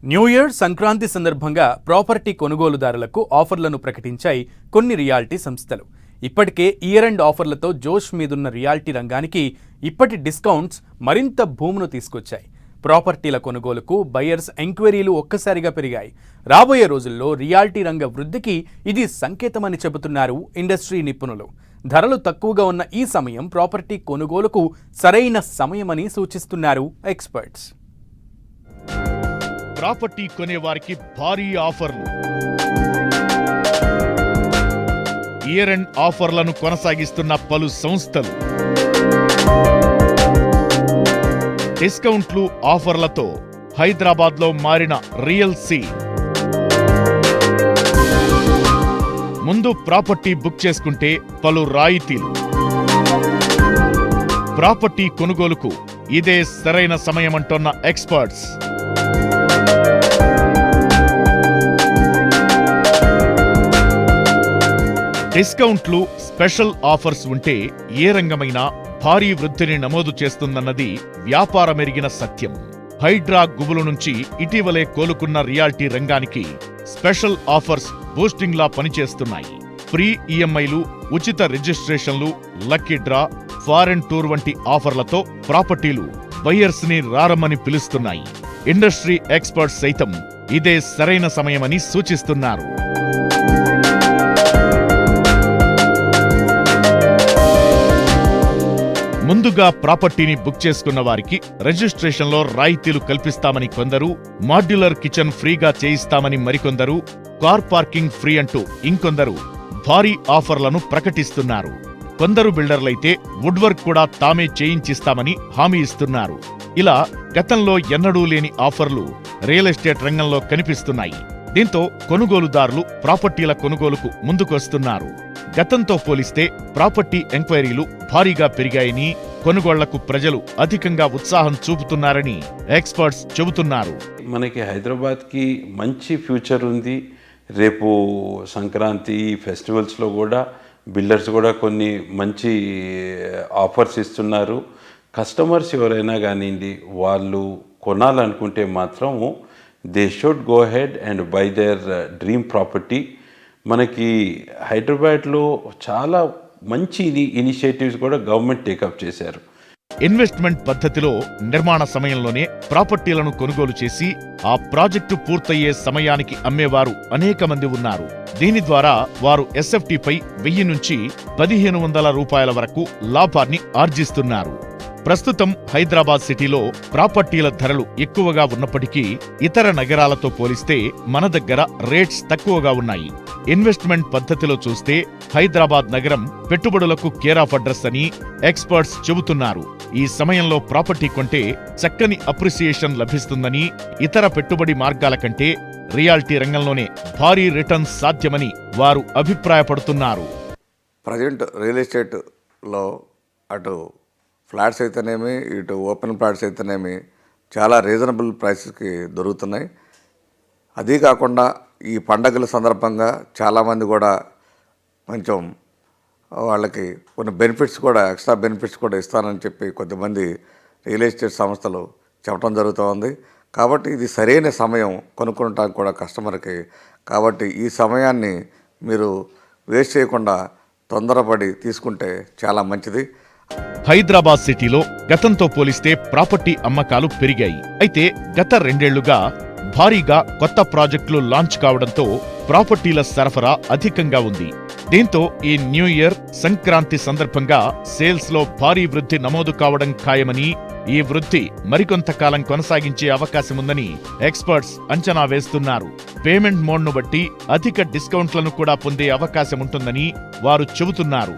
New year Sankranti సందర్భంగా property కొనుగోలుదారులకు ఆఫర్లను ప్రకటించాయి కొన్ని రియాల్టీ సంస్థలు. ఇప్పటికే ఇయర్ ఎండ్ ఆఫర్లతో జోష్ మీదున్న రియాల్టీ రంగానికి ఇప్పటి డిస్కౌంట్స్ మరింత భూమును తీసుకొచ్చాయి. ప్రాపర్టీల కొనుగోలుకు బయర్స్ ఎంక్వైరీలు ఒక్కసారిగా పెరిగాయి. రాబోయే రోజుల్లో రియాల్టీ రంగ వృద్ధికి ఇది సంకేతమని చెబుతున్నారు ఇండస్ట్రీ నిపుణులు. ధరలు తక్కువగా ఉన్న ఈ సమయం ప్రాపర్టీ కొనుగోలుకు సరైన సమయమని సూచిస్తున్నారు ఎక్స్పర్ట్స్. ప్రాపర్టీ కొనేవారికి భారీ ఆఫర్లు. ఇయర్ ఎండ్ ఆఫర్లను కొనసాగిస్తున్న పలు సంస్థలు డిస్కౌంట్లు, ఆఫర్లతో హైదరాబాద్లో మారిన రియల్ సీ. ముందు ప్రాపర్టీ బుక్ చేసుకుంటే పలు రాయితీలు. ప్రాపర్టీ కొనుగోలుకు ఇదే సరైన సమయమంటోన్న ఎక్స్పర్ట్స్. డిస్కౌంట్లు, స్పెషల్ ఆఫర్స్ ఉంటే ఏ రంగమైనా భారీ వృద్ధిని నమోదు చేస్తుందన్నది వ్యాపారమెరిగిన సత్యం. హైడ్రా గుబులు నుంచి ఇటీవలే కోలుకున్న రియాల్టీ రంగానికి స్పెషల్ ఆఫర్స్ బూస్టింగ్లా పనిచేస్తున్నాయి. ఫ్రీ ఈఎంఐలు, ఉచిత రిజిస్ట్రేషన్లు, లక్కీ డ్రా, ఫారెన్ టూర్ వంటి ఆఫర్లతో ప్రాపర్టీలు బయర్స్ ని రారమ్మని పిలుస్తున్నాయి. ఇండస్ట్రీ ఎక్స్పర్ట్స్ సైతం ఇదే సరైన సమయమని సూచిస్తున్నారు. ముందుగా ప్రాపర్టీని బుక్ చేసుకున్న వారికి రిజిస్ట్రేషన్లో రాయితీలు కల్పిస్తామని కొందరు, మాడ్యులర్ కిచెన్ ఫ్రీగా చేయిస్తామని మరికొందరు, కార్ పార్కింగ్ ఫ్రీ అంటూ ఇంకొందరు భారీ ఆఫర్లను ప్రకటిస్తున్నారు. కొందరు బిల్డర్లైతే వుడ్ వర్క్ కూడా తామే చేయించిస్తామని హామీ ఇస్తున్నారు. ఇలా గతంలో ఎన్నడూ లేని ఆఫర్లు రియల్ ఎస్టేట్ రంగంలో కనిపిస్తున్నాయి. దీంతో కొనుగోలుదారులు ప్రాపర్టీల కొనుగోలుకు ముందుకొస్తున్నారు. గతంతో పోలిస్తే ప్రాపర్టీ ఎంక్వైరీలు భారీగా పెరిగాయని, కొనుగోళ్లకు ప్రజలు అధికంగా ఉత్సాహం చూపుతున్నారని ఎక్స్పర్ట్స్ చెబుతున్నారు. మనకి హైదరాబాద్కి మంచి ఫ్యూచర్ ఉంది. రేపు సంక్రాంతి ఫెస్టివల్స్లో కూడా బిల్డర్స్ కూడా కొన్ని మంచి ఆఫర్స్ ఇస్తున్నారు. కస్టమర్స్ ఎవరైనా కానివ్వండి, వాళ్ళు కొనాలనుకుంటే మాత్రం they should go head and by their dream property. మనకి హైదరాబాద్లో చాలా మంచి ఇనిషియేటివ్స్ కూడా గవర్నమెంట్ టేకప్ చేశారు. ఇన్వెస్ట్మెంట్ పద్ధతిలో నిర్మాణ సమయంలోనే ప్రాపర్టీలను కొనుగోలు చేసి ఆ ప్రాజెక్టు పూర్తయ్యే సమయానికి అమ్మేవారు అనేక మంది ఉన్నారు. దీని ద్వారా వారు ఎస్ఎఫ్టీపై 1000 నుంచి 1500 రూపాయల వరకు లాభాన్ని ఆర్జిస్తున్నారు. ప్రస్తుతం హైదరాబాద్ సిటీలో ప్రాపర్టీల ధరలు ఎక్కువగా ఉన్నప్పటికీ ఇతర నగరాలతో పోలిస్తే మన దగ్గర రేట్స్ తక్కువగా ఉన్నాయి. ఇన్వెస్ట్మెంట్ పద్ధతిలో చూస్తే హైదరాబాద్ నగరం పెట్టుబడులకు కేర్ ఆఫ్ అడ్రస్ అని ఎక్స్పర్ట్స్ చెబుతున్నారు. ఈ సమయంలో ప్రాపర్టీ కొంటే చక్కని అప్రిసియేషన్ లభిస్తుందని, ఇతర పెట్టుబడి మార్గాల కంటే రియాల్టీ రంగంలోనే భారీ రిటర్న్స్ సాధ్యమని వారు అభిప్రాయపడుతున్నారు. ప్రజెంట్ రియల్ ఎస్టేట్లో అటు ఫ్లాట్స్ అయితేనేమి, ఇటు ఓపెన్ ఫ్లాట్స్ అయితేనేమి చాలా రీజనబుల్ ప్రైస్కి దొరుకుతున్నాయి. అదీ కాకుండా ఈ పండగల సందర్భంగా చాలామంది కూడా కొంచెం వాళ్ళకి కొన్ని బెనిఫిట్స్ కూడా, ఎక్స్ట్రా బెనిఫిట్స్ కూడా ఇస్తానని చెప్పి కొంతమంది రియల్ ఎస్టేట్ సంస్థలు చెప్పడం జరుగుతోంది. కాబట్టి ఇది సరైన సమయం కొనుక్కోవడానికి కూడా కస్టమర్కి. కాబట్టి ఈ సమయాన్ని మీరు వేస్ట్ చేయకుండా తొందరపడి తీసుకుంటే చాలా మంచిది. హైదరాబాద్ సిటీలో గతంతో పోలిస్తే ప్రాపర్టీ అమ్మకాలు పెరిగాయి. అయితే గత 2 ఏళ్లుగా భారీగా కొత్త ప్రాజెక్టులు లాంచ్ కావడంతో ప్రాపర్టీల సరఫరా అధికంగా ఉంది. దీంతో ఈ న్యూ ఇయర్, సంక్రాంతి సందర్భంగా సేల్స్ లో భారీ వృద్ధి నమోదు కావడం ఖాయమని, ఈ వృద్ధి మరికొంతకాలం కొనసాగించే అవకాశముందని ఎక్స్పర్ట్స్ అంచనా వేస్తున్నారు. పేమెంట్ మోడ్ను బట్టి అధిక డిస్కౌంట్లను కూడా పొందే అవకాశముంటుందని వారు చెబుతున్నారు.